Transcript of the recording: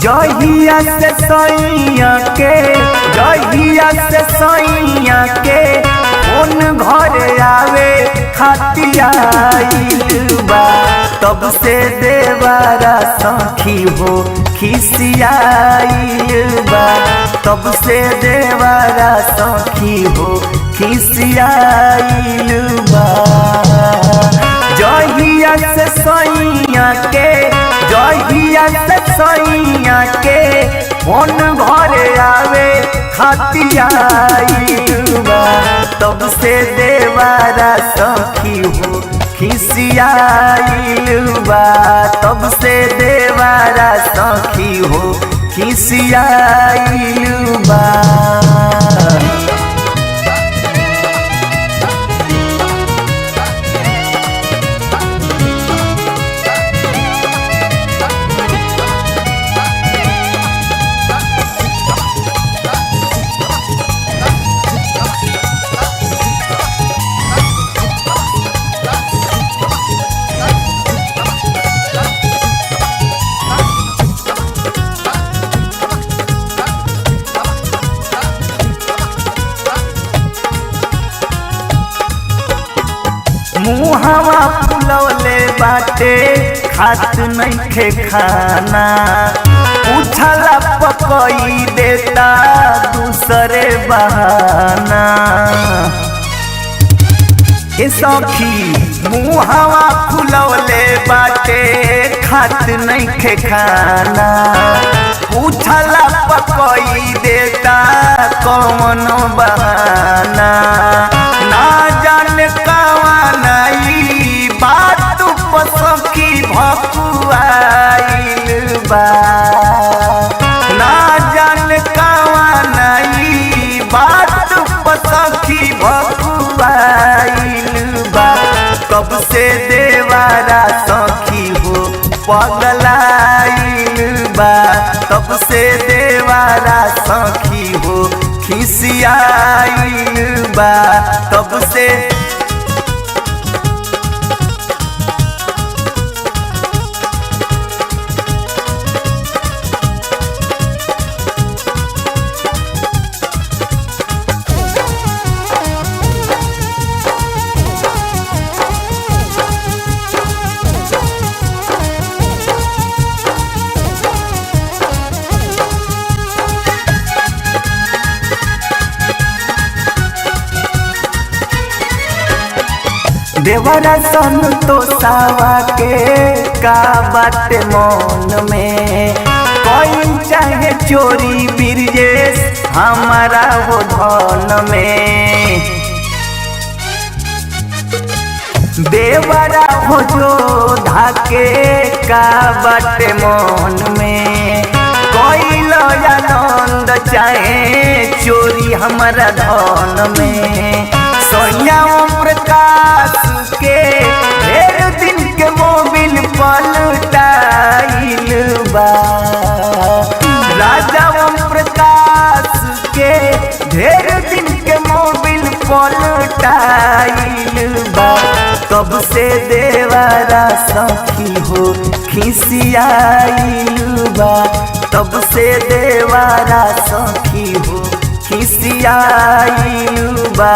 जहिया से सैया के उन घर आवे खतियाइल बा। तब से देवारा सखी हो खिसियाइल बा। तब से देवारा सखी हो खिसियाइल बा। जहिया से सैया के उन घर आवे खतियाइल बा। तब से देवारा सखी हो खिसियाइल बा। तब से देवारा सखी हो खिसियाइल बा। मुहावा फुलौले बाटे खात नइखे खाना। उछला पकई देता दूसरे बहाना। ए सखी मुहावा फुलौले बाटे खात नइखे खाना। उछला पकई देता कौन बहाना। ना जाने बात सखी भकुआइल बा। ना जान कवानी बात सखी भकुआइल बा। तब से देवारा सखी हो पगलाइल बा। तब से देवारा सखी हो खिसियाइल बा। तब से देवरा संतोषावा के का बाटे मन में। कोई चाहे चोरी बिरजेश हमारा हो धन में। देवरा हो जो धाके का बाटे मन में। कोई आनंद चाहे चोरी हमारा धन में। सोनिया प्रकाश के ढेर दिन के मोबिल पलटाइल बा। राजा ओम प्रकाश के ढेर दिन के मोबिल पलटाइल बा। तब से देवारा सखी हो खिसियाइल बा। तब से देवारा सखी हो खिसियाइल बा।